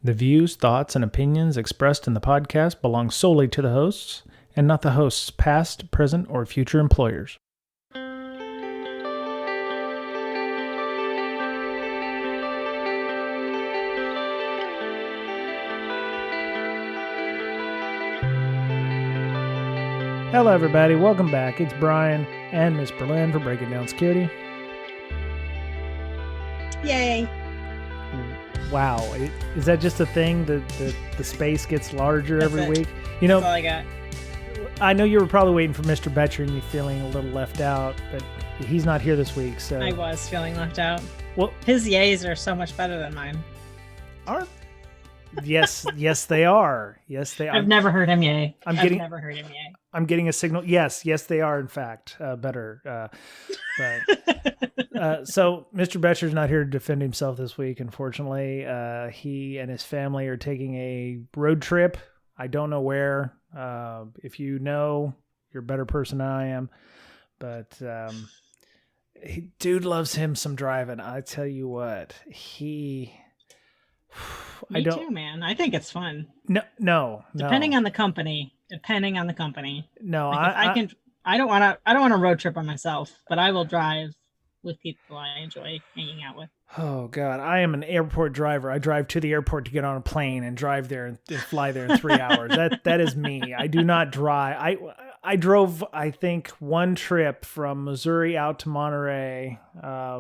The views, thoughts, and opinions expressed in the podcast belong solely to the hosts and not the host's past, present, or future employers. Hello, everybody. Welcome back. It's Brian and Miss Berlin for Breaking Down Security. Yay. Wow. Is that just a thing that the space gets larger That's every it. week? You know, That's all I got. I know you were probably waiting for Mr. Betcher and you feeling a little left out, but he's not here this week, so... I was feeling left out. Well, his yays are so much better than mine. Yes, they are. Yes, they are. I've never heard him yay. I'm never heard him yay. I'm getting a signal. Yes, they are, in fact, better. So Mr. Betcher's not here to defend himself this week, unfortunately. He and his family are taking a road trip. I don't know where. If you know, you're a better person than I am. But dude loves him some driving. I tell you what, Me too, man. I think it's fun. No. Depending on the company. No, like I don't want a road trip on myself, but I will drive with people I enjoy hanging out with. Oh God, I am an airport driver. I drive to the airport to get on a plane and drive there and fly there in 3 hours. That is me. I do not drive. I drove, I think, one trip from Missouri out to Monterey,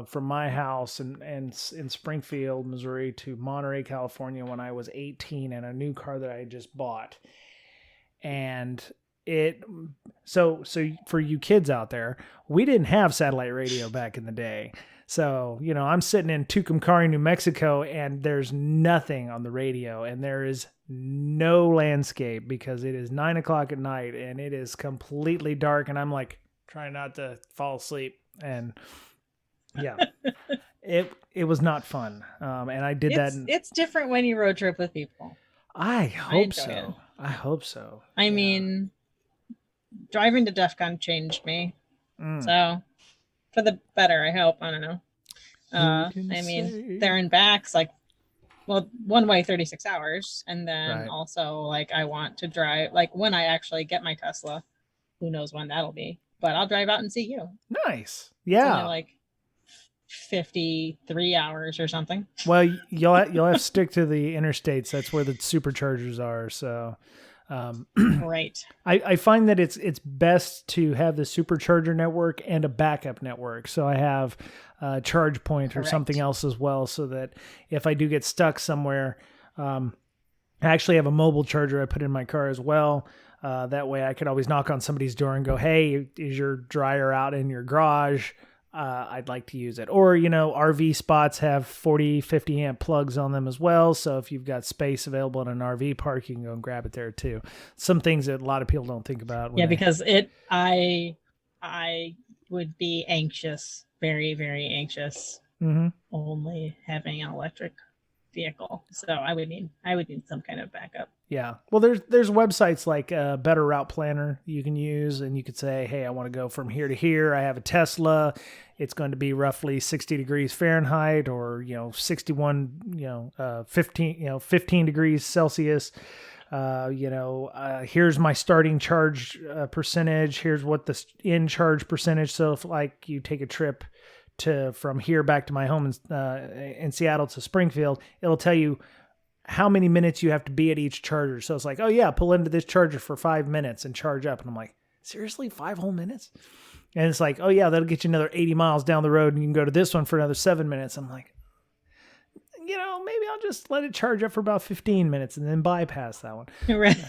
from my house in Springfield, Missouri, to Monterey, California, when I was 18 in a new car that I had just bought. And so for you kids out there, we didn't have satellite radio back in the day. So, you know, I'm sitting in Tucumcari, New Mexico, and there's nothing on the radio, and there is no landscape because it is 9:00 at night and it is completely dark, and I'm like trying not to fall asleep. And yeah, it was not fun. And I did that. It's different when you road trip with people. I hope so. I hope so. I mean, driving to DEF CON changed me. So, for the better, I hope. I don't know. I mean, there and back's like, well, one way 36 hours. And then also, like, I want to drive, like, when I actually get my Tesla, who knows when that'll be. But I'll drive out and see you. Nice. Yeah. It's only like 53 hours or something. Well, you'll have to stick to the interstates. That's where the superchargers are. So, right. I find that it's best to have the supercharger network and a backup network. So I have a charge point or something else as well, so that if I do get stuck somewhere, I actually have a mobile charger I put in my car as well. That way I could always knock on somebody's door and go, "Hey, is your dryer out in your garage? I'd like to use it." Or, you know, RV spots have 40, 50 amp plugs on them as well. So if you've got space available in an RV park, you can go and grab it there too. Some things that a lot of people don't think about. Because I would be anxious, very, very anxious, only having an electric vehicle. So I would need some kind of backup. Yeah. Well, there's websites like Better Route Planner you can use, and you could say, "Hey, I want to go from here to here. I have a Tesla. It's going to be roughly 60 degrees Fahrenheit, or 61, 15 degrees Celsius. Here's my starting charge percentage. Here's what the in charge percentage. So if like you take a trip from here back to my home in Seattle to Springfield, it'll tell you how many minutes you have to be at each charger. So it's like, oh yeah, pull into this charger for 5 minutes and charge up. And I'm like, seriously, 5 whole minutes? And it's like, oh yeah, that'll get you another 80 miles down the road, and you can go to this one for another 7 minutes. I'm like, maybe I'll just let it charge up for about 15 minutes and then bypass that one. Right.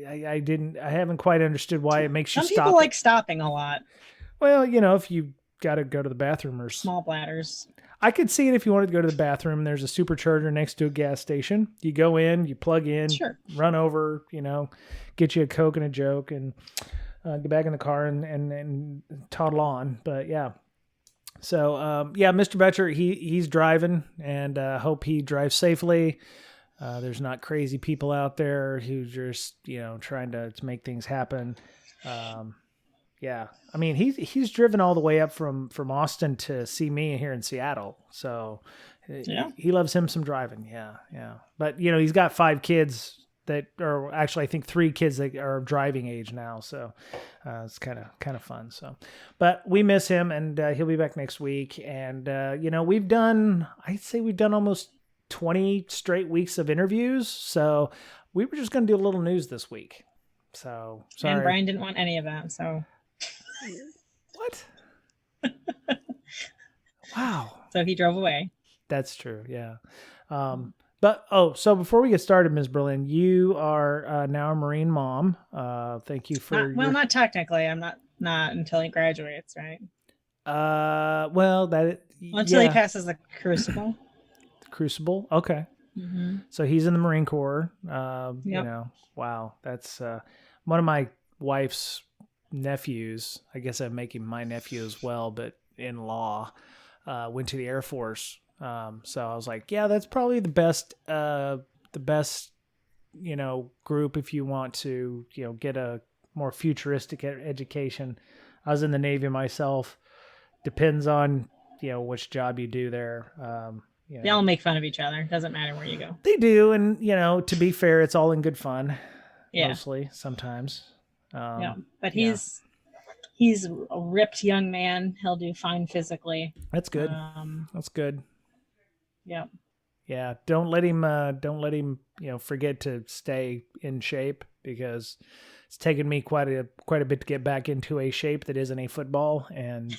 I haven't quite understood why it makes you stop. Some people like stopping a lot. Well, if you got to go to the bathroom or small bladders. I could see it if you wanted to go to the bathroom. There's a supercharger next to a gas station. You go in, you plug in, run over, get you a Coke and a joke, and get back in the car and toddle on. But yeah. So, Mr. Betcher, he's driving, and hope he drives safely. There's not crazy people out there who just, trying to make things happen. Yeah. I mean, he's driven all the way up from Austin to see me here in Seattle. So He loves him some driving. Yeah. But he's got 5 kids that are actually, I think 3 kids that are driving age now. So it's kind of fun. So, but we miss him, and he'll be back next week. And I'd say we've done almost 20 straight weeks of interviews. So we were just going to do a little news this week. So sorry. And Brian didn't want any of that. So what? Wow. So he drove away. That's true. Yeah. So before we get started, Ms. Berlin, you are now a Marine mom. Thank you for. Not technically. I'm not until he graduates, right? Until he passes the crucible. Crucible. Okay. Mm-hmm. So he's in the Marine Corps. Yep. Wow. That's one of my wife's nephews. I guess I'm making my nephew as well, but in law, went to the Air Force. So I was like, yeah, that's probably the best, group if you want to, get a more futuristic education. I was in the Navy myself. Depends on, which job you do there. They all make fun of each other. Doesn't matter where you go. They do. And, to be fair, it's all in good fun. Yeah. Mostly sometimes. But he's a ripped young man. He'll do fine physically. That's good. That's good. Yeah. Yeah. Don't let him, forget to stay in shape, because it's taken me quite a bit to get back into a shape that isn't a football and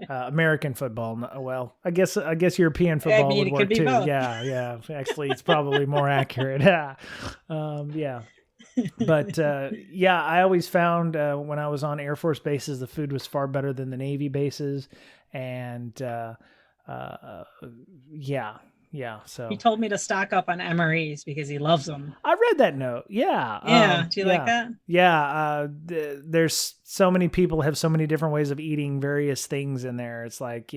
American football. Well, I guess European football would work too. Both. Yeah. Actually, it's probably more accurate. Yeah. But I always found when I was on Air Force bases, the food was far better than the Navy bases, and so he told me to stock up on MREs because he loves them. I read that note. Yeah. Do you like that? Yeah. There's so many people have so many different ways of eating various things in there. It's like,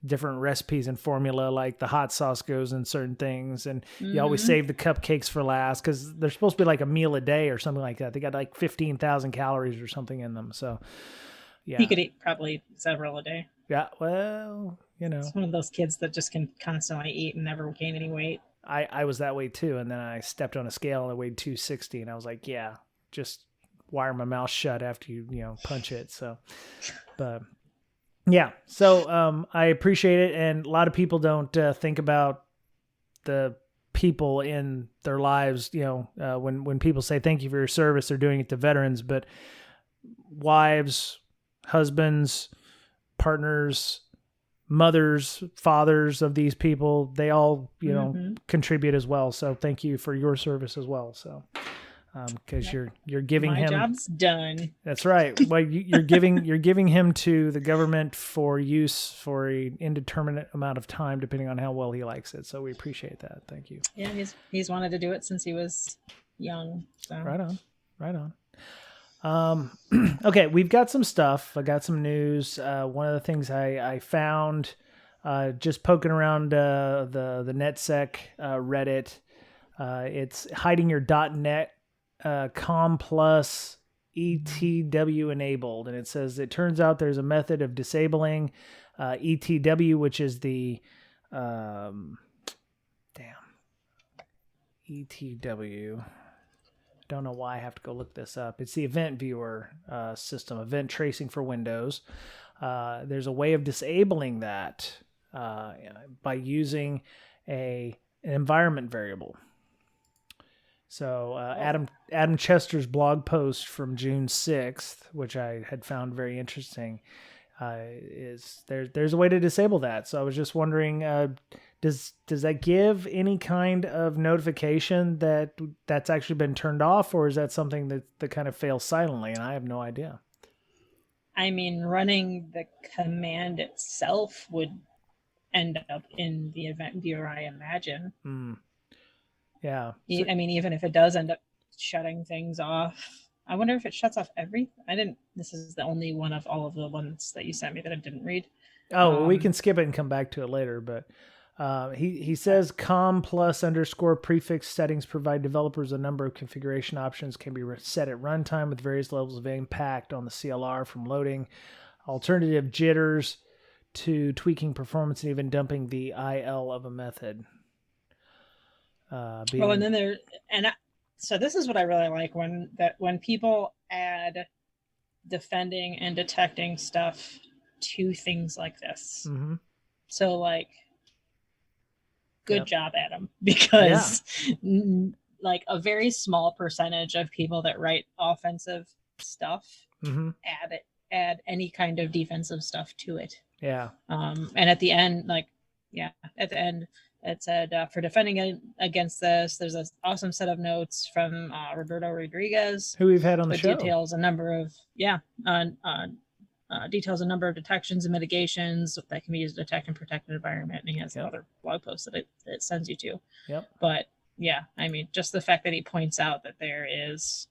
different recipes and formula, like the hot sauce goes in certain things, and you always save the cupcakes for last because they're supposed to be like a meal a day or something like that. They got like 15,000 calories or something in them. So yeah, he could eat probably several a day. Yeah, well, it's one of those kids that just can constantly eat and never gain any weight. I was that way too, and then I stepped on a scale and I weighed 260, and I was like, yeah, just wire my mouth shut after you punch it. So, but yeah, so I appreciate it, and a lot of people don't think about the people in their lives. When people say thank you for your service, they're doing it to veterans, but wives, husbands, partners, mothers, fathers of these people, they all, contribute as well. So thank you for your service as well. So, because you're giving him. My job's done. That's right. Well, you're giving him to the government for use for an indeterminate amount of time, depending on how well he likes it. So we appreciate that. Thank you. Yeah, he's wanted to do it since he was young. So. Right on. Okay, we've got some stuff. I got some news. One of the things I found just poking around the NetSec Reddit, it's hiding your .NET COM plus ETW enabled, and it says it turns out there's a method of disabling ETW, which is the ETW. Don't know why I have to go look this up. It's the event viewer system, event tracing for Windows. There's a way of disabling that by using an environment variable. So Adam Chester's blog post from June 6th, which I had found very interesting, is there's a way to disable that. So I was just wondering, does that give any kind of notification that that's actually been turned off, or is that something that kind of fails silently? And I have no idea. I mean, running the command itself would end up in the event viewer, I imagine. Yeah. I mean, even if it does end up shutting things off, I wonder if it shuts off everything. This is the only one of all of the ones that you sent me that I didn't read. Oh, we can skip it and come back to it later, but he says COM plus _ prefix settings provide developers a number of configuration options can be set at runtime with various levels of impact on the CLR from loading, alternative jitters, to tweaking performance and even dumping the IL of a method. And then so this is what I really like when people add defending and detecting stuff to things like this. Mm-hmm. So like, good job, Adam, because like a very small percentage of people that write offensive stuff add any kind of defensive stuff to it. Yeah. And at the end, it said, for defending against this, there's an awesome set of notes from Roberto Rodriguez, who we've had on the show. Details a number of detections and mitigations that can be used to detect and protect an environment. And he has another blog post that it sends you to. Yep. But yeah, I mean, just the fact that he points out that there is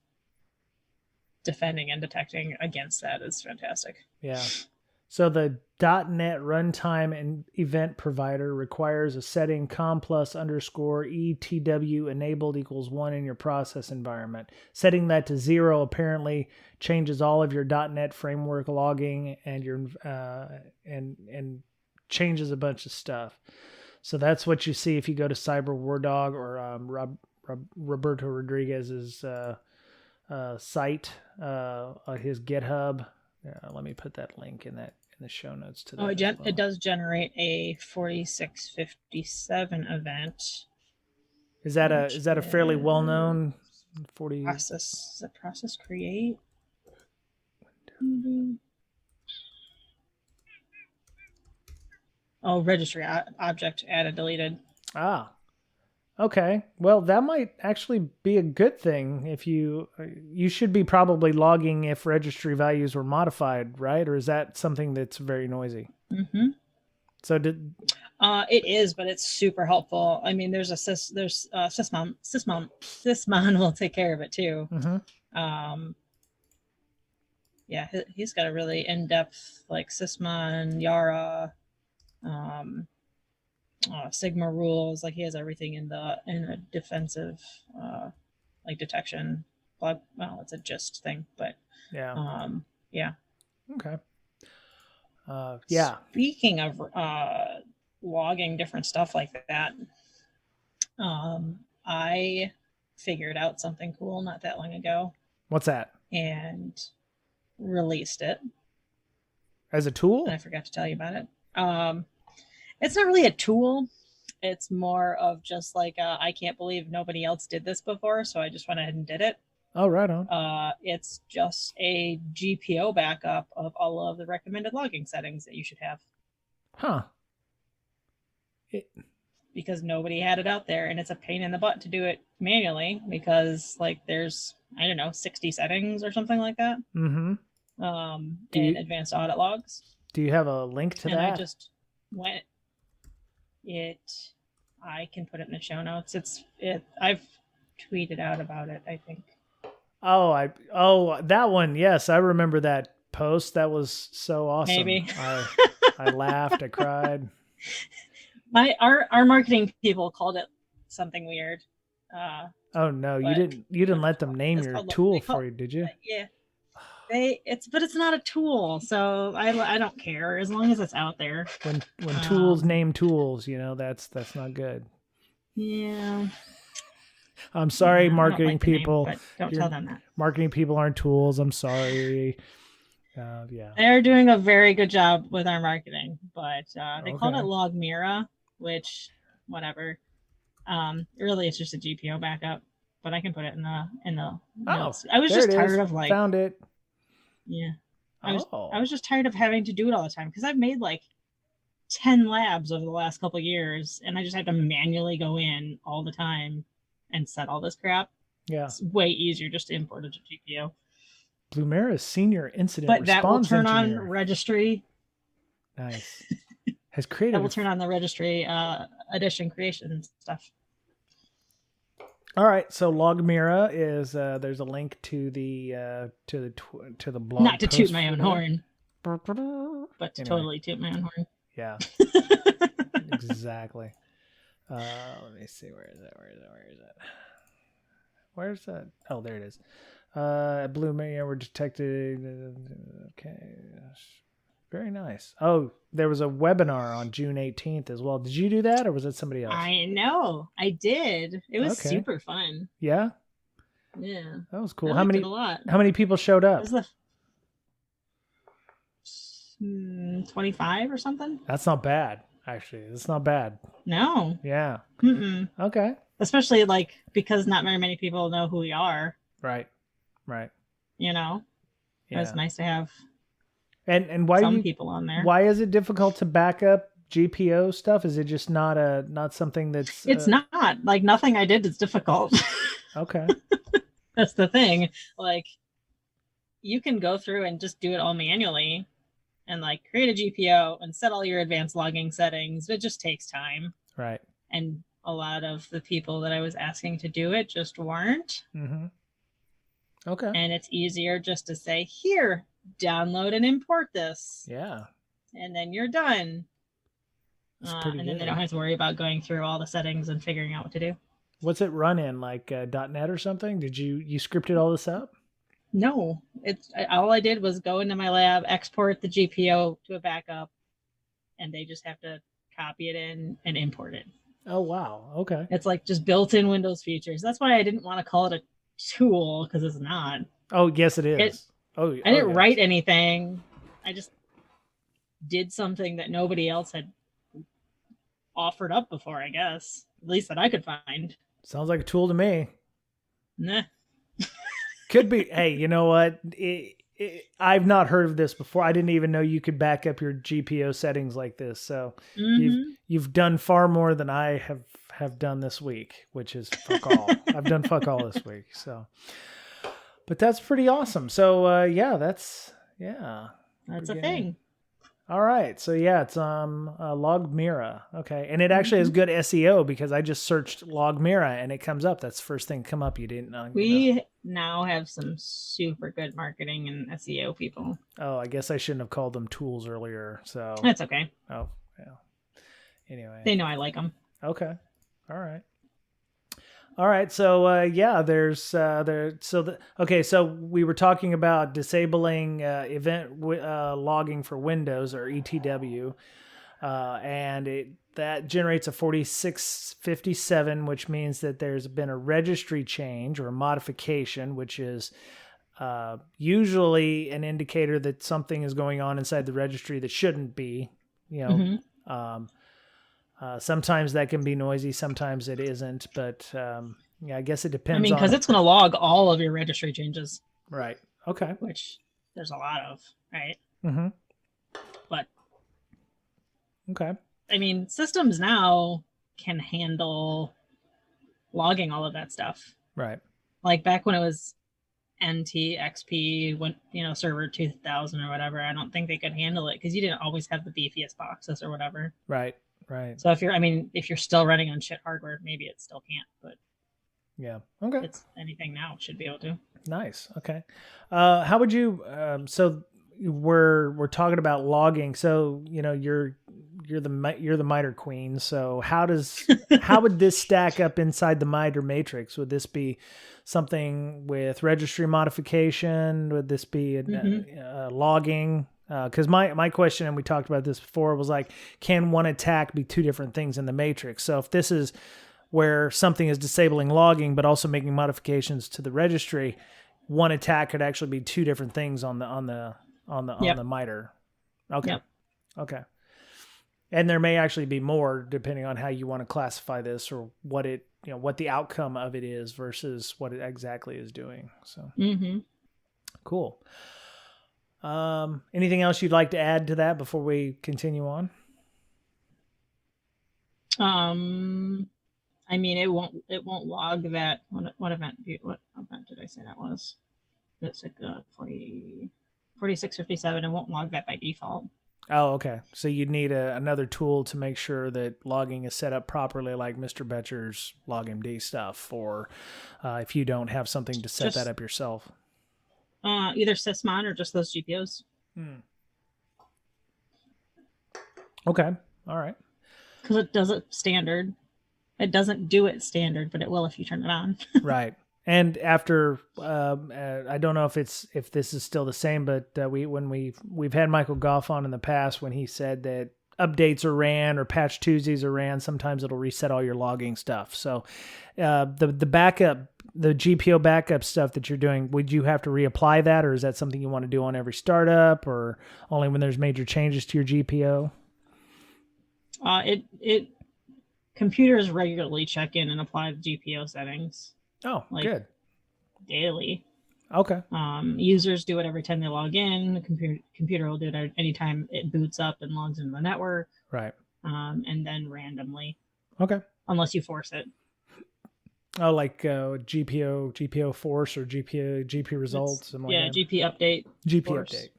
defending and detecting against that is fantastic. Yeah. So the .NET runtime and event provider requires a setting com+_etw enabled equals 1 in your process environment. Setting that to 0 apparently changes all of your .NET framework logging and your and changes a bunch of stuff. So that's what you see if you go to Cyber War Dog or Roberto Rodriguez's site, his GitHub. Let me put that link in the show notes to that. It does generate a 4657 event. Is that a fairly well known 40 process? Is it process create? Oh, registry object added deleted. Ah. Okay. Well, that might actually be a good thing. If you should be probably logging if registry values were modified, right? Or is that something that's very noisy? Mm-hmm. So it is, but it's super helpful. I mean, there's Sysmon will take care of it too. Mm-hmm. He's got a really in-depth like Sysmon, Yara, Sigma rules. Like he has everything in a defensive like detection blog. Well, it's a gist thing, but yeah. Okay. Speaking of logging different stuff like that, I figured out something cool not that long ago. What's that? And released it as a tool. And I forgot to tell you about it. It's not really a tool. It's more of just like I can't believe nobody else did this before, so I just went ahead and did it. Oh, right on. It's just a GPO backup of all of the recommended logging settings that you should have. Huh. Because nobody had it out there, and it's a pain in the butt to do it manually because like there's, I don't know, 60 settings or something like that. Mm-hmm. In advanced audit logs. Do you have a link to that? I just went I can put it in the show notes. I've tweeted out about it, I think. That one. Yes, I remember that post. That was so awesome. Maybe. I laughed, I cried. Our marketing people called it something weird. Oh no, you didn't let them name your tool for you, did you? Yeah. But it's not a tool, so I don't care as long as it's out there. When tools name tools, that's not good. Yeah. I'm sorry, marketing people. Name, don't tell them that. Marketing people aren't tools. I'm sorry. Yeah. They're doing a very good job with our marketing, but they called it LogMira, which whatever. Really, it's just a GPO backup, but I can put it in the notes. I was just tired of found it. Yeah. I was just tired of having to do it all the time because I've made like 10 labs over the last couple of years, and I just have to manually go in all the time and set all this crap. Yeah. It's way easier just to import it to GPO. Blumera's senior incident but response that will turn engineer. on registry. Nice. Has created. That will turn on the registry addition creation and stuff. All right, so LogMira is there's a link to the blog. Not to toot my own horn, but to anyway. Totally toot my own horn. Yeah, exactly. Let me see, where is that? Oh, there it is. Blumera were detected. Okay, Very nice. Oh, there was a webinar on June 18th as well. Did you do that, or was it somebody else? I know. I did. It was super fun. Yeah? Yeah. That was cool. I liked it a lot. How many people showed up? It was 25 or something. That's not bad, actually. It's not bad. No. Yeah. Mm-mm. Okay. Especially like because not very many people know who we are. Right. You know? Yeah. It was nice to have and why some people on there. Why is it difficult to back up GPO stuff? Is it just not something that's It's not. Like nothing I did is difficult. Okay. That's the thing. Like you can go through and just do it all manually and like create a GPO and set all your advanced logging settings. It just takes time. Right. And a lot of the people that I was asking to do it just weren't. Mm-hmm. Okay. And it's easier just to say, here, download and import this. Yeah. And then you're done. And then they don't have to worry about going through all the settings and figuring out what to do. What's it run in? Like .NET or something? Did you scripted all this up? No. All I did was go into my lab, export the GPO to a backup, and they just have to copy it in and import it. Oh, wow. Okay. It's like just built-in Windows features. That's why I didn't want to call it a tool, because it's not. Oh, yes, it is. I didn't write anything. I just did something that nobody else had offered up before, I guess. At least that I could find. Sounds like a tool to me. Nah. Could be. Hey, you know what? I've not heard of this before. I didn't even know you could back up your GPO settings like this. So you've done far more than I have done this week, which is fuck all. I've done fuck all this week. So, but that's pretty awesome. So that's a thing. All right. So yeah, it's LogMITRE. Okay. And it actually has good SEO because I just searched LogMITRE and it comes up. That's the first thing to come up. You didn't know. We now have some super good marketing and SEO people. Oh, I guess I shouldn't have called them tools earlier. So that's okay. Oh, yeah. Anyway. They know I like them. Okay. All right. So so we were talking about disabling event logging for Windows, or ETW, and that generates a 4657, which means that there's been a registry change or a modification, which is usually an indicator that something is going on inside the registry that shouldn't be. Sometimes that can be noisy, sometimes it isn't, but I guess it depends. I mean, because it's going to log all of your registry changes. Right. Okay. Which there's a lot of, right? Mm-hmm. But okay. I mean, systems now can handle logging all of that stuff. Right. Like back when it was NT, XP, server 2000 or whatever, I don't think they could handle it because you didn't always have the beefiest boxes or whatever. Right. Right. So if you're still running on shit hardware, maybe it still can't, but yeah. Okay. It's anything now should be able to. Nice. Okay. How would you, so we're talking about logging. So, you're the MITRE queen. So how would this stack up inside the MITRE matrix? Would this be something with registry modification? Would this be logging? Because my question, and we talked about this before, was like, can one attack be two different things in the matrix? So if this is where something is disabling logging, but also making modifications to the registry, one attack could actually be two different things on the MITRE. Okay. Yep. Okay. And there may actually be more depending on how you want to classify this, or what what the outcome of it is versus what it exactly is doing. So cool. Anything else you'd like to add to that before we continue on? I mean, it won't log that. What event did I say that was? That's like 4657. It won't log that by default. Oh, okay. So you'd need another tool to make sure that logging is set up properly, like Mr. Betcher's LogMD stuff, or if you don't have something to set that up yourself. Either Sysmon or just those GPOs. Okay. All right. Because it does it standard. It doesn't do it standard, but it will if you turn it on. Right. And after, I don't know if this is still the same, but we've had Michael Goff on in the past when he said that updates are ran or patch Tuesdays are ran, sometimes it'll reset all your logging stuff. So the backup, the GPO backup stuff that you're doing, would you have to reapply that, or is that something you want to do on every startup, or only when there's major changes to your GPO? Computers regularly check in and apply the GPO settings. Oh, good. Daily. Okay. Users do it every time they log in. The computer will do it anytime it boots up and logs into the network. Right. And then randomly. Okay. Unless you force it. Oh, like GPO force or GP results. GP update. GP force. Update.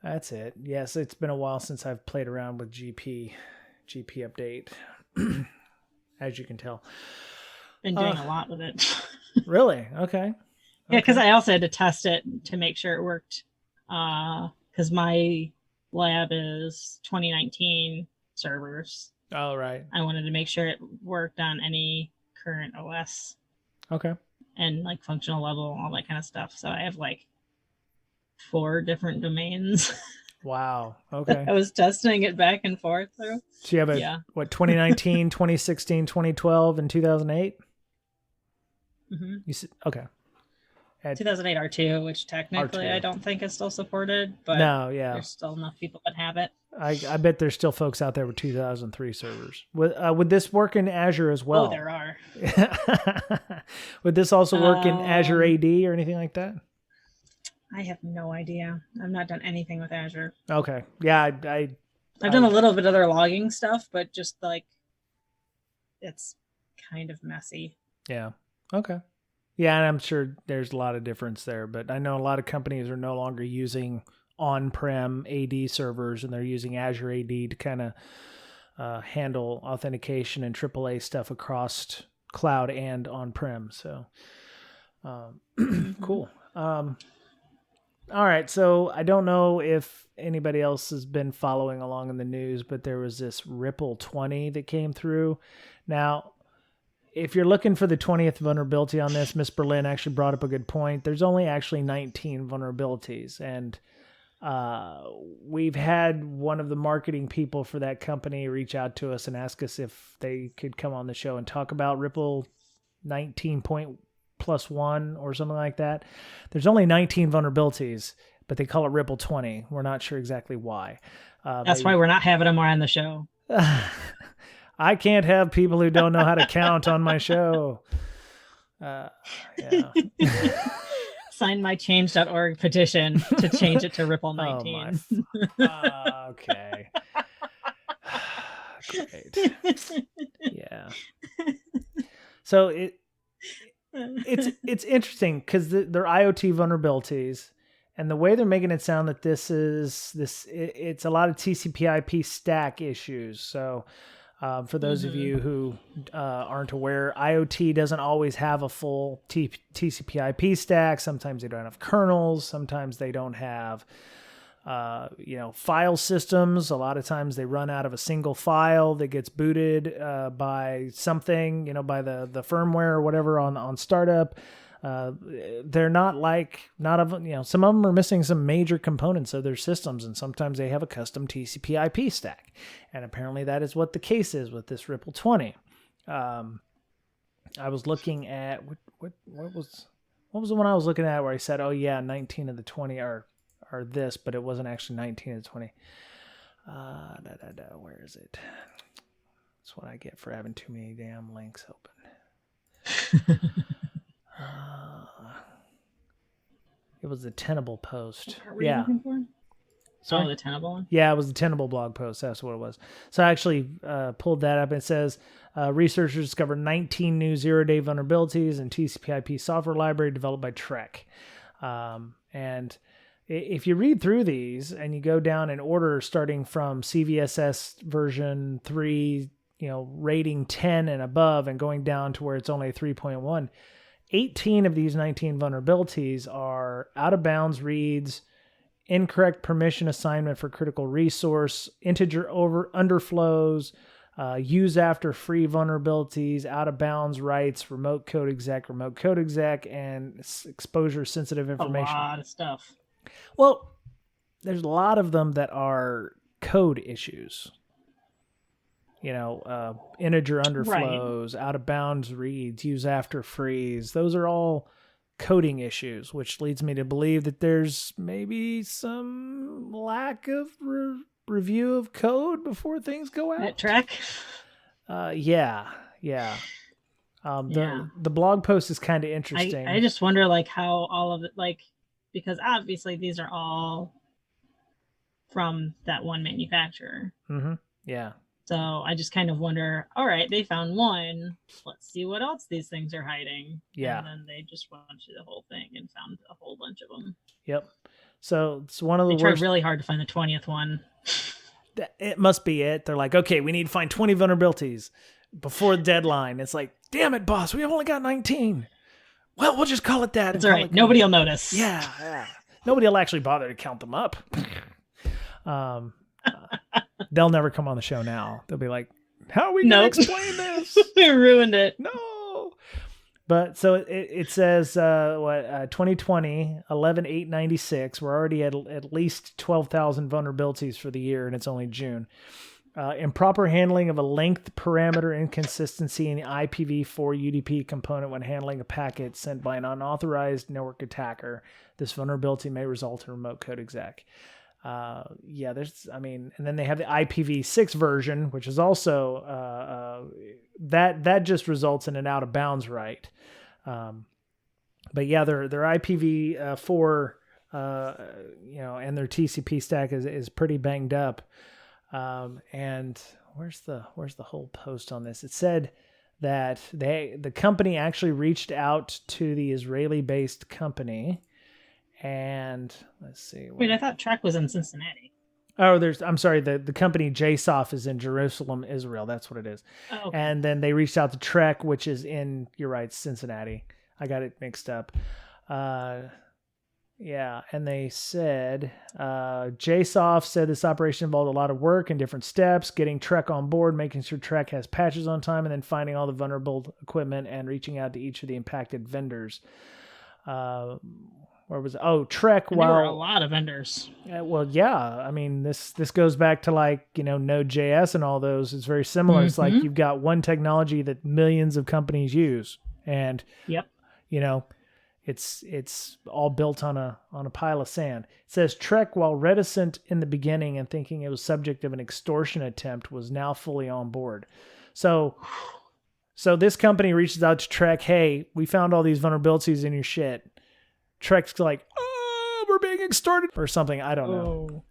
That's it. Yes, it's been a while since I've played around with GP update, as you can tell. Been doing a lot with it. Really? Okay. Yeah, because I also had to test it to make sure it worked. Because my lab is 2019 servers. Oh, right. I wanted to make sure it worked on any current OS. Okay. And like functional level, all that kind of stuff. So I have like 4 different domains. Wow. Okay. I was testing it back and forth through. So you have 2019, 2016, 2012, and 2008? Mm-hmm. You said, okay. 2008 R2, which technically R2. I don't think is still supported, but there's still enough people that have it. I bet there's still folks out there with 2003 servers. Would this work in Azure as well? Oh, there are. Would this also work in Azure AD or anything like that? I have no idea. I've not done anything with Azure. Okay. Yeah, I've done a little bit of their logging stuff, but just like it's kind of messy. Yeah. Okay. Yeah, and I'm sure there's a lot of difference there, but I know a lot of companies are no longer using on-prem AD servers, and they're using Azure AD to kind of handle authentication and AAA stuff across cloud and on-prem. So, cool. All right, so I don't know if anybody else has been following along in the news, but there was this Ripple20 that came through. Now, if you're looking for the 20th vulnerability on this, Miss Berlin actually brought up a good point. There's only actually 19 vulnerabilities, and we've had one of the marketing people for that company reach out to us and ask us if they could come on the show and talk about Ripple 19.1 or something like that. There's only 19 vulnerabilities, but they call it Ripple20. We're not sure exactly why. That's why we're not having them on the show. I can't have people who don't know how to count on my show. Yeah. Sign my change.org petition to change it to Ripple 19. Okay. Great. Yeah. So it's interesting because they're IoT vulnerabilities, and the way they're making it sound that it's a lot of TCP/IP stack issues. So for those of you who aren't aware, IoT doesn't always have a full TCP/IP stack. Sometimes they don't have kernels. Sometimes they don't have file systems. A lot of times they run out of a single file that gets booted by something, by the firmware or whatever on startup. They're not some of them are missing some major components of their systems, and sometimes they have a custom TCP/IP stack. And apparently that is what the case is with this Ripple20. I was looking at what was the one I was looking at where I said, 19 of the 20 are this, but it wasn't actually 19 of the 20. Where is it? That's what I get for having too many damn links open. It was the Tenable post. What were you looking for? Sorry? Oh, the Tenable one? Yeah, it was the Tenable blog post. That's what it was. So I actually pulled that up. It says, researchers discovered 19 new zero-day vulnerabilities in TCP/IP software library developed by Trek. And if you read through these and you go down in order, starting from CVSS version 3, rating 10 and above, and going down to where it's only 3.1, 18 of these 19 vulnerabilities are out of bounds reads, incorrect permission assignment for critical resource, integer underflows, use after free vulnerabilities, out of bounds rights, remote code exec, and exposure sensitive information. A lot of stuff. Well, there's a lot of them that are code issues. Integer underflows, out of bounds reads, use after freeze. Those are all coding issues, which leads me to believe that there's maybe some lack of review of code before things go out. MITRE? Yeah. The blog post is kind of interesting. I just wonder how all of it, because obviously these are all from that one manufacturer. Mm-hmm. Yeah. So I just kind of wonder, all right, they found one. Let's see what else these things are hiding. Yeah. And then they just went through the whole thing and found a whole bunch of them. Yep. So it's one of the worst. They tried really hard to find the 20th one. It must be it. They're like, okay, we need to find 20 vulnerabilities before the deadline. It's like, damn it, boss, we have only got 19. Well, we'll just call it that. That's all right. Nobody will notice. Yeah. Nobody will actually bother to count them up. They'll never come on the show now. They'll be like, how are we going to explain this? We ruined it. No. But so it says 2020 11/8/96. We're already at least 12,000 vulnerabilities for the year, and it's only June. Improper handling of a length parameter inconsistency in the IPv4 UDP component when handling a packet sent by an unauthorized network attacker. This vulnerability may result in remote code exec. And then they have the IPv6 version, which is also that just results in an out of bounds right. But yeah, their IPv4 and their TCP stack is pretty banged up. And where's the whole post on this? It said that the company actually reached out to the Israeli-based company. And let's see. Wait, I thought Trek was in Cincinnati. Oh, I'm sorry. The company JSOF is in Jerusalem, Israel. That's what it is. Oh, okay. And then they reached out to Trek, which is in, you're right, Cincinnati. I got it mixed up. Yeah. And they said, JSOF said this operation involved a lot of work and different steps, getting Trek on board, making sure Trek has patches on time, and then finding all the vulnerable equipment and reaching out to each of the impacted vendors. Where was it? Oh, Trek. There were a lot of vendors. Well, yeah. I mean, this goes back to Node.js and all those. It's very similar. Mm-hmm. It's like you've got one technology that millions of companies use, and it's all built on a pile of sand. It says Trek, while reticent in the beginning and thinking it was subject of an extortion attempt, was now fully on board. So this company reaches out to Trek. Hey, we found all these vulnerabilities in your shit. Trek's like, oh, we're being extorted or something. I don't know.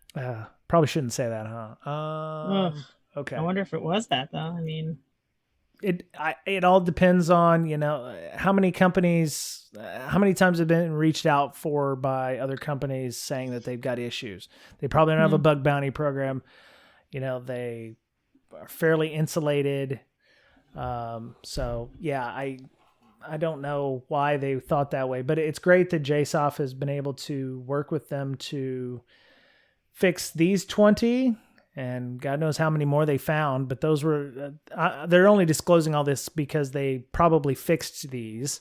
Probably shouldn't say that, huh? Okay. I wonder if it was that, though. I mean, it all depends on, how many companies, how many times have been reached out for by other companies saying that they've got issues. They probably don't have a bug bounty program. They are fairly insulated. So yeah, I don't know why they thought that way, but it's great that JSOF has been able to work with them to fix these 20, and God knows how many more they found, but those were, they're only disclosing all this because they probably fixed these.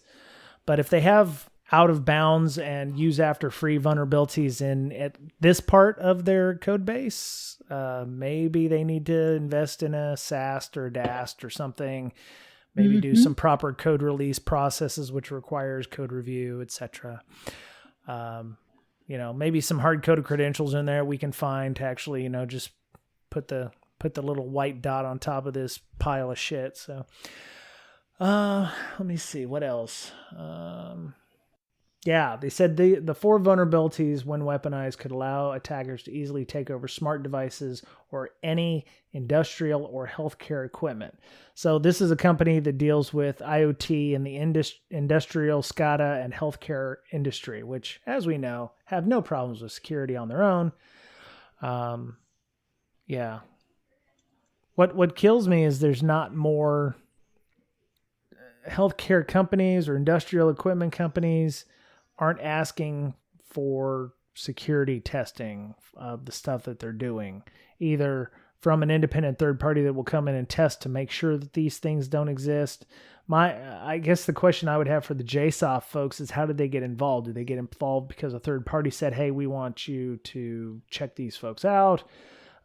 But if they have out of bounds and use after free vulnerabilities at this part of their code base, maybe they need to invest in a SAST or DAST or something. Maybe do some proper code release processes, which requires code review, etc. Maybe some hard-coded credentials in there we can find to actually, just put the little white dot on top of this pile of shit. So, let me see what else. Yeah, they said the 4 vulnerabilities, when weaponized, could allow attackers to easily take over smart devices or any industrial or healthcare equipment. So this is a company that deals with IoT in the industrial, SCADA, and healthcare industry, which, as we know, have no problems with security on their own. Yeah. What kills me is there's not more healthcare companies or industrial equipment companies aren't asking for security testing of the stuff that they're doing, either from an independent third party that will come in and test to make sure that these things don't exist. I guess the question I would have for the JSOF folks is, how did they get involved? Did they get involved because a third party said, hey, we want you to check these folks out,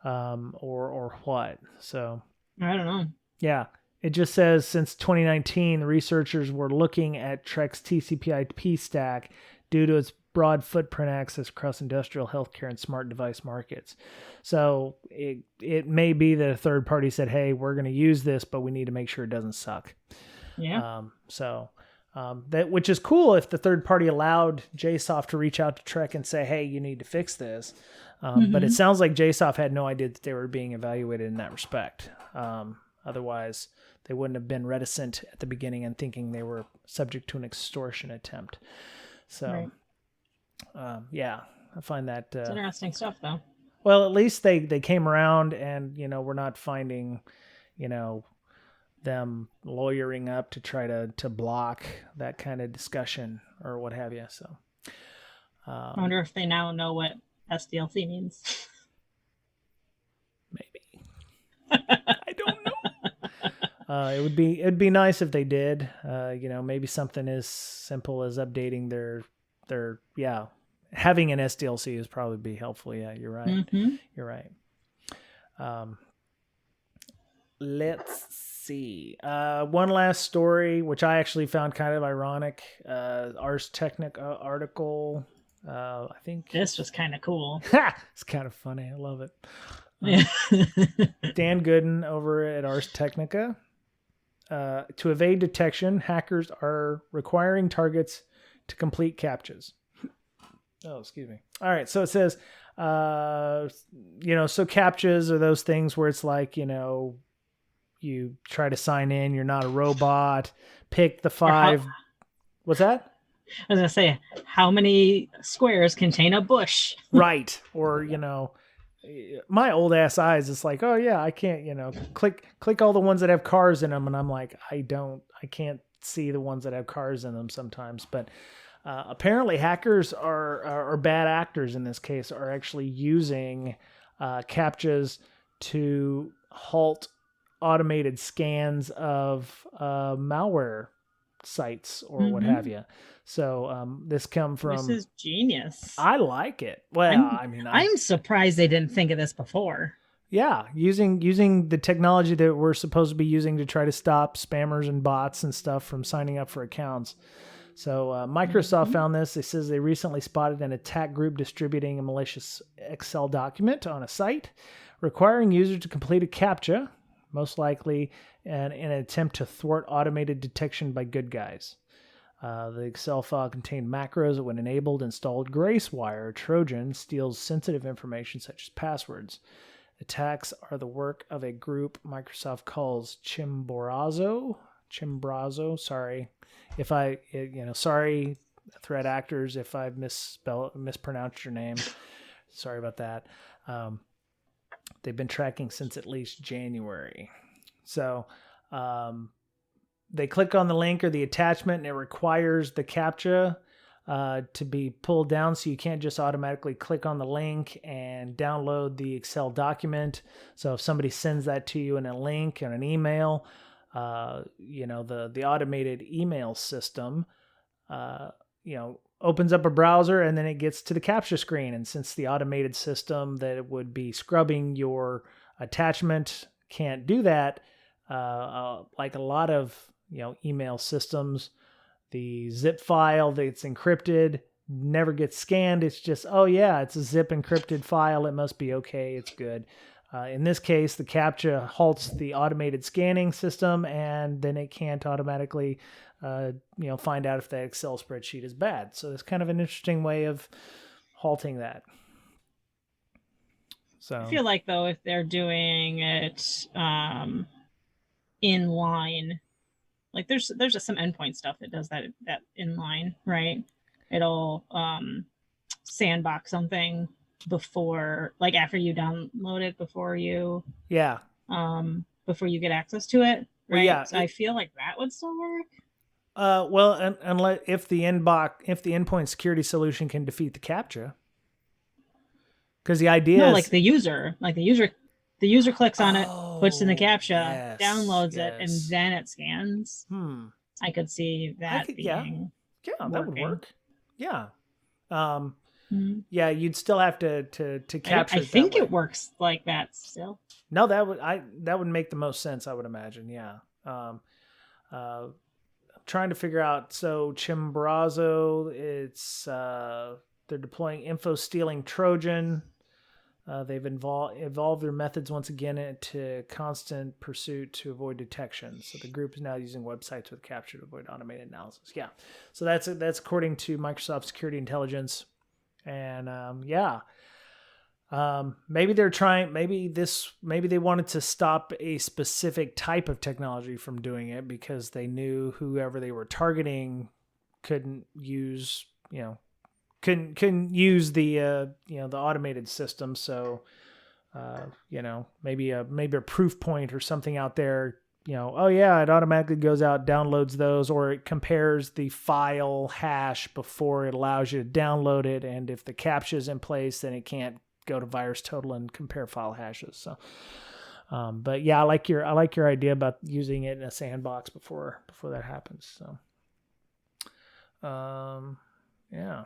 or what? So I don't know. Yeah. It just says since 2019, the researchers were looking at Trek's TCP/IP stack due to its broad footprint access across industrial, healthcare, and smart device markets. So it may be that a third party said, hey, we're going to use this, but we need to make sure it doesn't suck. Yeah. That, which is cool if the third party allowed JSOF to reach out to Trek and say, hey, you need to fix this. But it sounds like JSOF had no idea that they were being evaluated in that respect. Otherwise, they wouldn't have been reticent at the beginning and thinking they were subject to an extortion attempt. So, yeah, I find that... it's interesting stuff, though. Well, at least they came around and, we're not finding, them lawyering up to try to block that kind of discussion or what have you. So, I wonder if they now know what SDLC means. Maybe. I don't know. It'd be nice if they did. Maybe something as simple as updating their having an SDLC is probably be helpful. Yeah, you're right. Mm-hmm. You're right. Let's see. One last story, which I actually found kind of ironic. Ars Technica article. I think this was kind of cool. It's kind of funny. I love it. Yeah. Dan Gooden over at Ars Technica. To evade detection, hackers are requiring targets to complete captchas. Oh, excuse me. All right. So it says, so captchas are those things where it's like, you try to sign in, you're not a robot, pick the 5. What's that? I was going to say, how many squares contain a bush? Right. Or, my old ass eyes, it's like, oh yeah, I can't, click all the ones that have cars in them. And I'm like, I can't see the ones that have cars in them sometimes. But apparently hackers or bad actors in this case are actually using captchas to halt automated scans of malware sites or what have you. So this come from... This is genius. I like it. Well, I'm surprised they didn't think of this before. Yeah, using the technology that we're supposed to be using to try to stop spammers and bots and stuff from signing up for accounts. So Microsoft found this. It says they recently spotted an attack group distributing a malicious Excel document on a site, requiring users to complete a CAPTCHA, most likely in an attempt to thwart automated detection by good guys. The Excel file contained macros that, when enabled, installed Gracewire. Trojan steals sensitive information such as passwords. Attacks are the work of a group Microsoft calls Chimborazo. Sorry if sorry, threat actors, if I've mispronounced your name. Sorry about that. They've been tracking since at least January. So they click on the link or the attachment, and it requires the CAPTCHA to be pulled down. So you can't just automatically click on the link and download the Excel document. So if somebody sends that to you in a link and an email, the automated email system, opens up a browser and then it gets to the CAPTCHA screen. And since the automated system that would be scrubbing your attachment can't do that, like a lot of email systems, the zip file that's encrypted never gets scanned. It's just, oh yeah, it's a zip encrypted file. It must be okay. It's good. In this case, the CAPTCHA halts the automated scanning system, and then it can't automatically, find out if the Excel spreadsheet is bad. So it's kind of an interesting way of halting that. So I feel like, though, if they're doing it in line, like there's just some endpoint stuff that does that inline, right? It'll sandbox something before, like after you download it, before you get access to it, right? Well, yeah, so I feel like that would still work. Unless if the endpoint security solution can defeat the CAPTCHA, because the idea is like the user the user clicks on it, puts in the Oh, captcha, yes, downloads it, and yes. then it scans. I could see that being yeah, that would working. work. Yeah. Um, Mhm. yeah, you'd still have to capture I it that think way. it works like that still. No, that would make the most sense, I would imagine. Yeah. I'm trying to figure out. So Chimborazo, it's they're deploying info stealing Trojan. They've evolved their methods once again into constant pursuit to avoid detection. So the group is now using websites with capture to avoid automated analysis. Yeah, so that's according to Microsoft Security Intelligence, and maybe they're trying. Maybe they wanted to stop a specific type of technology from doing it because they knew whoever they were targeting couldn't use couldn't use the the automated system. So maybe a proof point or something out there. Oh yeah, it automatically goes out, downloads those, or it compares the file hash before it allows you to download it. And if the captcha is in place, then it can't go to VirusTotal and compare file hashes. So, but yeah, I like your idea about using it in a sandbox before that happens. So, yeah.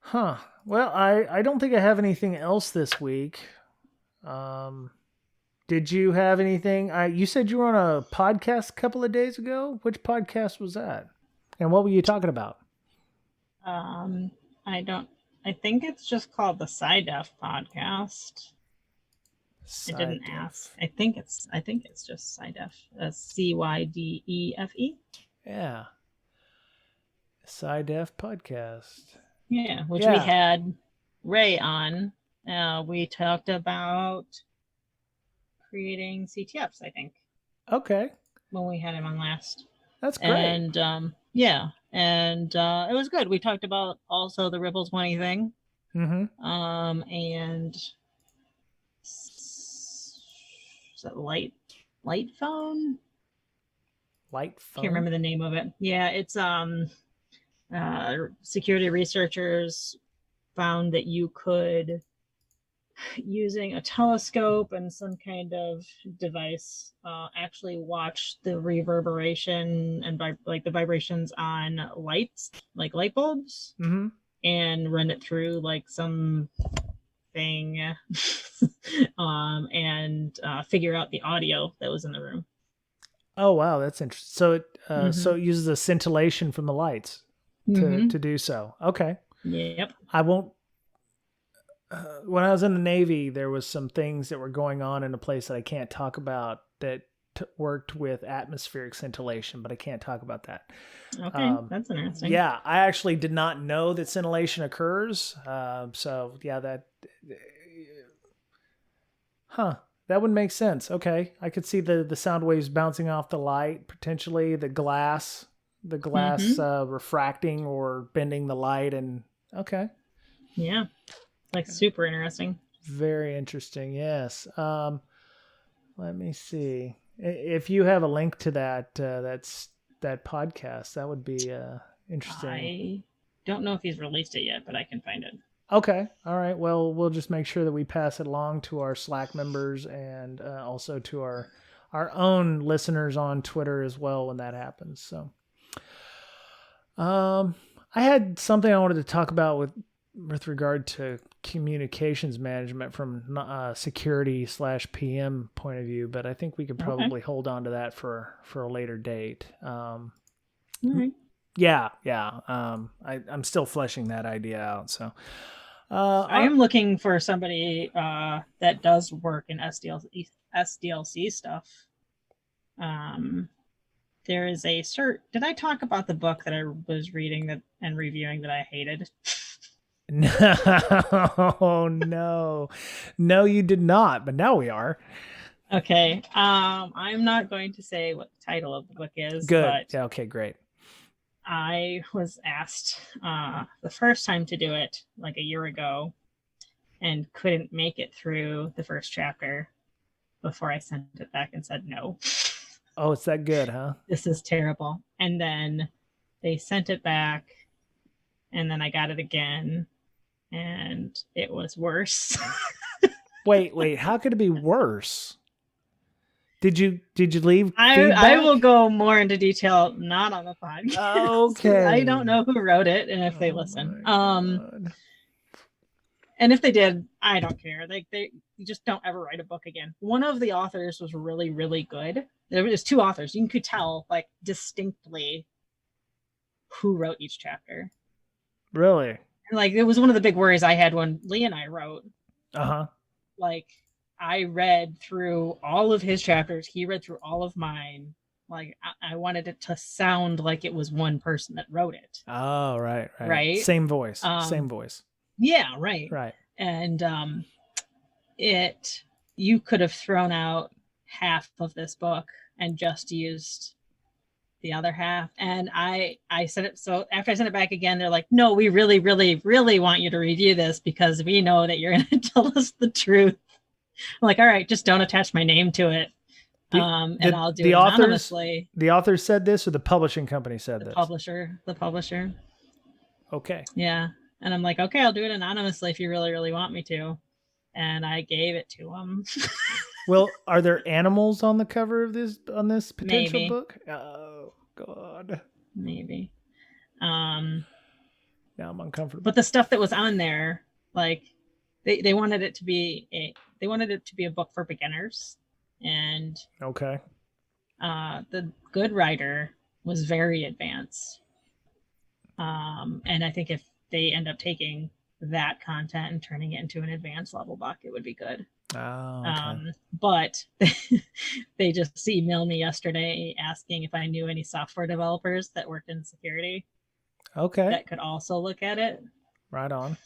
Huh. Well, I don't think I have anything else this week. Did you have anything? You said you were on a podcast a couple of days ago. Which podcast was that? And what were you talking about? I think it's just called the SciDef podcast. It didn't ask. I think it's just SciDef. CYDEFE. Yeah. SciDef podcast. Yeah, which we had Ray on. We talked about creating CTFs, I think. Okay. When we had him on last. That's great. And it was good. We talked about also the Ripple20 thing. Mm-hmm. And is that light phone? Light phone. Can't remember the name of it. Yeah, it's security researchers found that you could, using a telescope and some kind of device, actually watch the reverberation and the vibrations on lights, like light bulbs, and run it through like some thing and figure out the audio that was in the room. Oh wow, that's interesting. So it uses a scintillation from the lights to do so. Okay. Yep. I won't. When I was in the Navy, there was some things that were going on in a place that I can't talk about that worked with atmospheric scintillation, but I can't talk about that. Okay, that's interesting. Yeah, I actually did not know that scintillation occurs. So yeah, that would make sense. Okay, I could see the sound waves bouncing off the light, potentially the glass refracting or bending the light, and okay. Yeah, like super interesting. Very interesting. Yes. Let me see if you have a link to that podcast. That would be interesting. I don't know if he's released it yet, but I can find it. Okay. All right. Well, we'll just make sure that we pass it along to our Slack members and also to our own listeners on Twitter as well when that happens. So, I had something I wanted to talk about with regard to communications management from security/PM point of view, but I think we could probably hold on to that for a later date. Right. Yeah. I'm still fleshing that idea out. So, I am looking for somebody that does work in SDLC stuff. There is a cert. Did I talk about the book that I was reading and reviewing that I hated? No, you did not, but now we are. Okay. I'm not going to say what the title of the book is. Good. But yeah, okay, great. I was asked the first time to do it like a year ago and couldn't make it through the first chapter before I sent it back and said no. Oh, it's that good, huh? This is terrible. And then they sent it back and then I got it again and it was worse. Wait. How could it be worse? Did you leave I feedback? will go more into detail, not on the podcast. Okay. I don't know who wrote it and if they listen. And if they did, I don't care. They just don't ever write a book again. One of the authors was really, really good. There was 2 authors. You could tell like distinctly who wrote each chapter. Really? And, like, it was one of the big worries I had when Lee and I wrote. Uh-huh. Like, I read through all of his chapters. He read through all of mine. Like, I wanted it to sound like it was one person that wrote it. Oh, right. Same voice. Same voice. Yeah, right. Right. And you could have thrown out half of this book and just used the other half. And I said it. So after I sent it back again, they're like, no, we really, really, really want you to review this because we know that you're going to tell us the truth. I'm like, all right, just don't attach my name to it. And I'll do it anonymously. The author said this, or the publishing company said this? The publisher. Okay. Yeah. And I'm like, okay, I'll do it anonymously if you really, really want me to. And I gave it to him. Well, are there animals on the cover of this potential Maybe. book? Oh God. Maybe. Now I'm uncomfortable. But the stuff that was on there, like they wanted it to be a book for beginners. And okay. The good writer was very advanced. And I think if they end up taking that content and turning it into an advanced level book, it would be good. Oh, okay. But they just emailed me yesterday asking if I knew any software developers that worked in security. Okay. That could also look at it. Right on.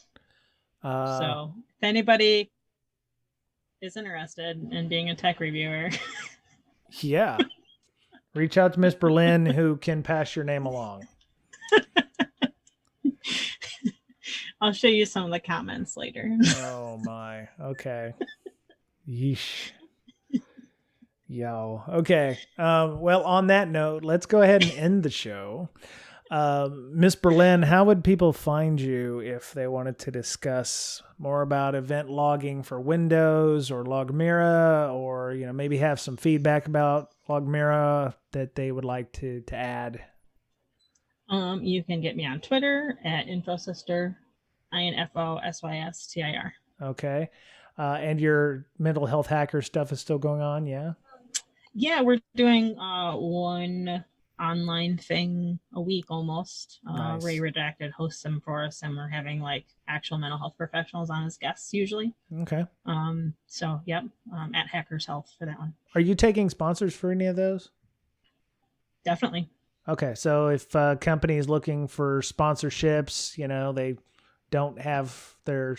So if anybody is interested in being a tech reviewer. Yeah. Reach out to Miss Berlin, who can pass your name along. I'll show you some of the comments later. Oh my. Okay. Yeesh. Yo. Okay. Well, on that note, let's go ahead and end the show. Miss Berlin, how would people find you if they wanted to discuss more about event logging for Windows or Logmira, or maybe have some feedback about Logmira that they would like to add? You can get me on Twitter at InfoSyster, INFOSYSTIR. Okay. And your mental health hacker stuff is still going on, yeah? Yeah, we're doing one online thing a week almost. Nice. Ray Redacted hosts them for us, and we're having like actual mental health professionals on as guests usually. Okay. So yep, at Hackers Health for that one. Are you taking sponsors for any of those? Definitely. Okay, so if a company is looking for sponsorships, they don't have their,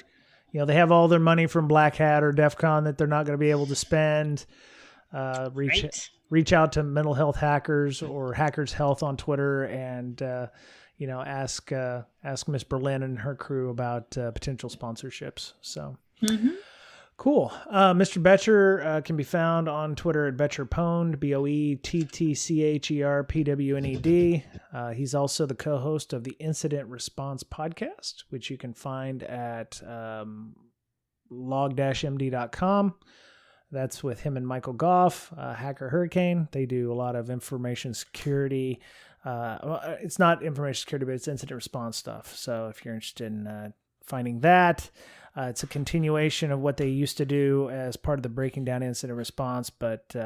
they have all their money from Black Hat or DEF CON that they're not going to be able to spend, reach out to Mental Health Hackers or Hackers Health on Twitter and, ask Miss Berlin and her crew about potential sponsorships. So cool. Mr. Betcher can be found on Twitter at BetcherPwned, BOETTCHERPWNED. He's also the co-host of the Incident Response Podcast, which you can find at log-md.com. That's with him and Michael Goff, Hacker Hurricane. They do a lot of information security. It's not information security, but it's incident response stuff. So if you're interested in finding that, it's a continuation of what they used to do as part of the Breaking Down Incident Response, but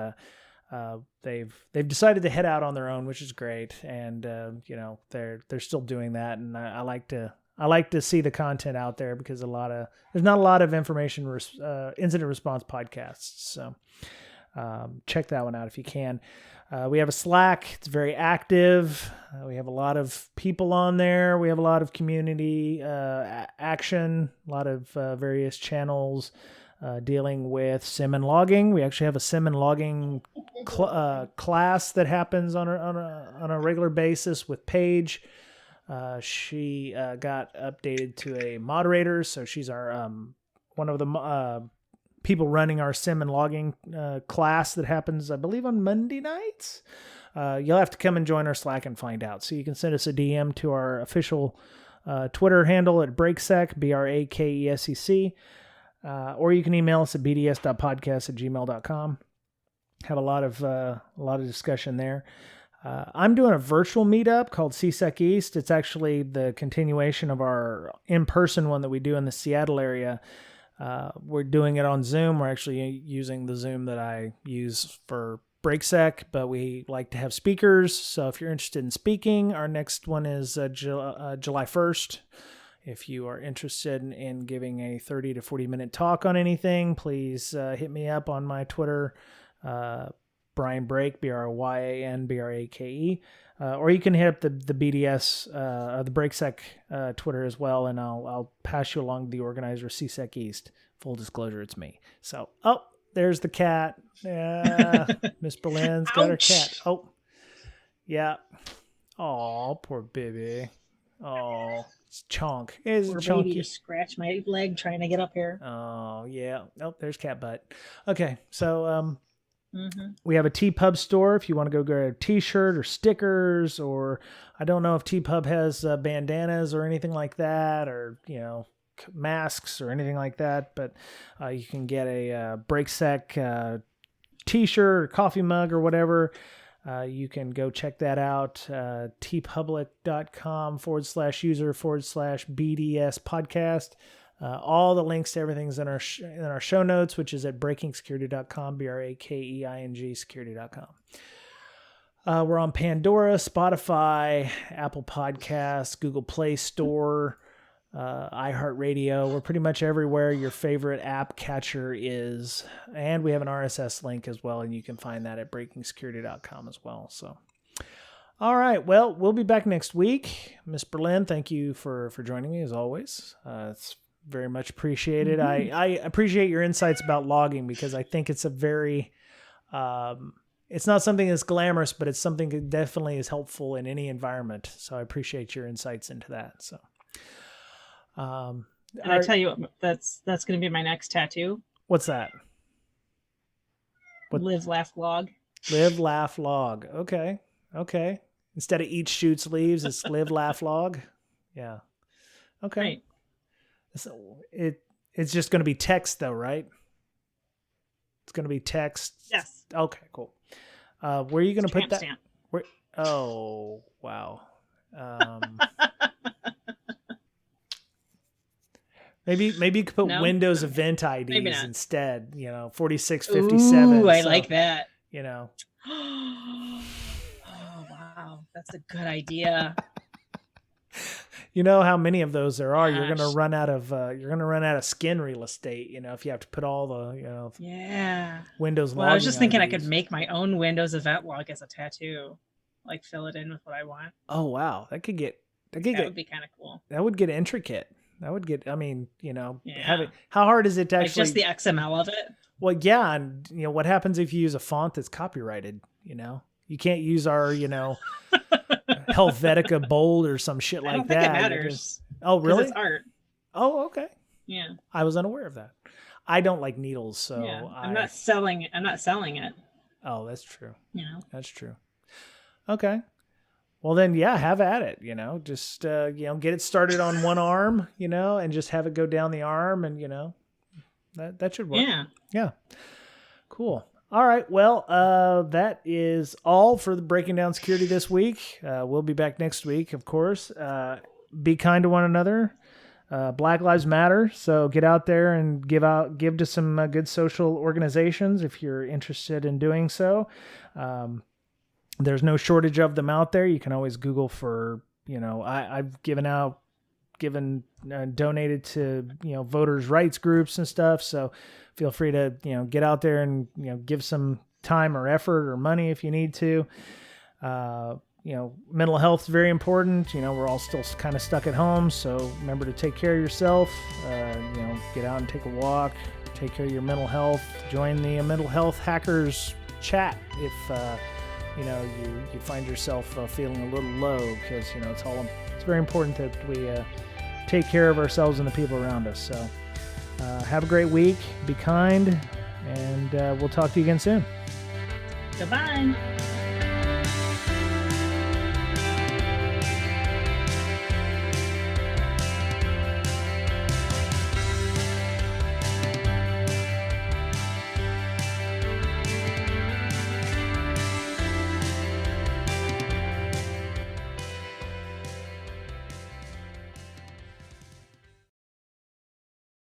they've decided to head out on their own, which is great. And they're still doing that, and I like to see the content out there because there's not a lot of information incident response podcasts. So check that one out if you can. We have a Slack. It's very active. We have a lot of people on there. We have a lot of community action, a lot of various channels dealing with SIM and logging. We actually have a SIM and logging class that happens on a regular basis with Paige. She got updated to a moderator, so she's our one of the people running our SIM and logging class that happens, I believe, on Monday nights. You'll have to come and join our Slack and find out. So you can send us a DM to our official Twitter handle at Brakesec, BRAKESEC. Or you can email us at bds.podcast@gmail.com. Have a lot of discussion there. I'm doing a virtual meetup called CSEC East. It's actually the continuation of our in-person one that we do in the Seattle area. We're doing it on Zoom. We're actually using the Zoom that I use for Brakesec, but we like to have speakers. So if you're interested in speaking, our next one is July 1st. If you are interested in giving a 30 to 40 minute talk on anything, please hit me up on my Twitter, Brian Brake, BRYAN BRAKE, or you can hit up the BDS, the Brakesec Twitter as well, and I'll pass you along to the organizer, CSEC East. Full disclosure, it's me. So, there's the cat. Yeah, Miss Berlin's got her cat. Oh, yeah. Oh, poor baby. Oh, it's Chonk. It's poor chunky. Baby just scratched my leg trying to get up here. Oh, yeah. Oh, there's cat butt. Okay, so we have a TPub store if you want to go get a t-shirt or stickers, or I don't know if TPub has bandanas or anything like that, or, masks or anything like that, but you can get a Brakesec t-shirt or coffee mug or whatever. You can go check that out, tpublic.com/user/BDS podcast. All the links to everything's in our show notes, which is at breakingsecurity.com, BRAKEING security.com. We're on Pandora, Spotify, Apple Podcasts, Google Play Store, iHeartRadio. We're pretty much everywhere your favorite app catcher is. And we have an RSS link as well, and you can find that at breakingsecurity.com as well. So, all right. Well, we'll be back next week. Miss Berlin, thank you for joining me as always. It's very much appreciated. I appreciate your insights about logging, because I think it's a very, it's not something that's glamorous, but it's something that definitely is helpful in any environment. So I appreciate your insights into that. So, and I tell you what, that's going to be my next tattoo. What's that? Live, laugh, log. Live, laugh, log. Okay. Instead of eat, shoots, leaves, it's live, laugh, log. Yeah. Okay. Right. So it's just going to be text though, right? It's going to be text. Yes. Okay, cool. Where are you going to put that? Stamp. Where? Oh, wow. Maybe you could put Windows event IDs instead, 4657. Ooh, I like that. Oh, wow. That's a good idea. You know how many of those there are. Gosh. You're going to run out of skin real estate, if you have to put all the, Windows logging. Well, I was just thinking IDs. I could make my own Windows event log as a tattoo, like fill it in with what I want. Oh, wow. That would be kind of cool. That would get intricate. That would get, how hard is it to actually... Like just the XML of it? Well, yeah. And, what happens if you use a font that's copyrighted, You can't use our, Helvetica bold or some shit like that. I don't think it matters. Oh, really? It's art. Oh, okay. Yeah. I was unaware of that. I don't like needles, so yeah. I'm not selling it. Oh, that's true. That's true. Okay. Well then, yeah, have at it, just, get it started on one arm, and just have it go down the arm, and, that should work. Yeah. Yeah. Cool. All right. Well, that is all for the Breaking Down Security this week. We'll be back next week, of course. Be kind to one another. Black Lives Matter. So get out there and give to some good social organizations if you're interested in doing so. There's no shortage of them out there. You can always Google for, I've donated to, voters' rights groups and stuff. So feel free to, get out there and, give some time or effort or money if you need to. Mental health is very important. We're all still kind of stuck at home. So remember to take care of yourself, get out and take a walk, take care of your mental health, join the mental health hackers chat if, you find yourself feeling a little low, because, it's very important that we take care of ourselves and the people around us. So have a great week. Be kind, and we'll talk to you again soon. Goodbye.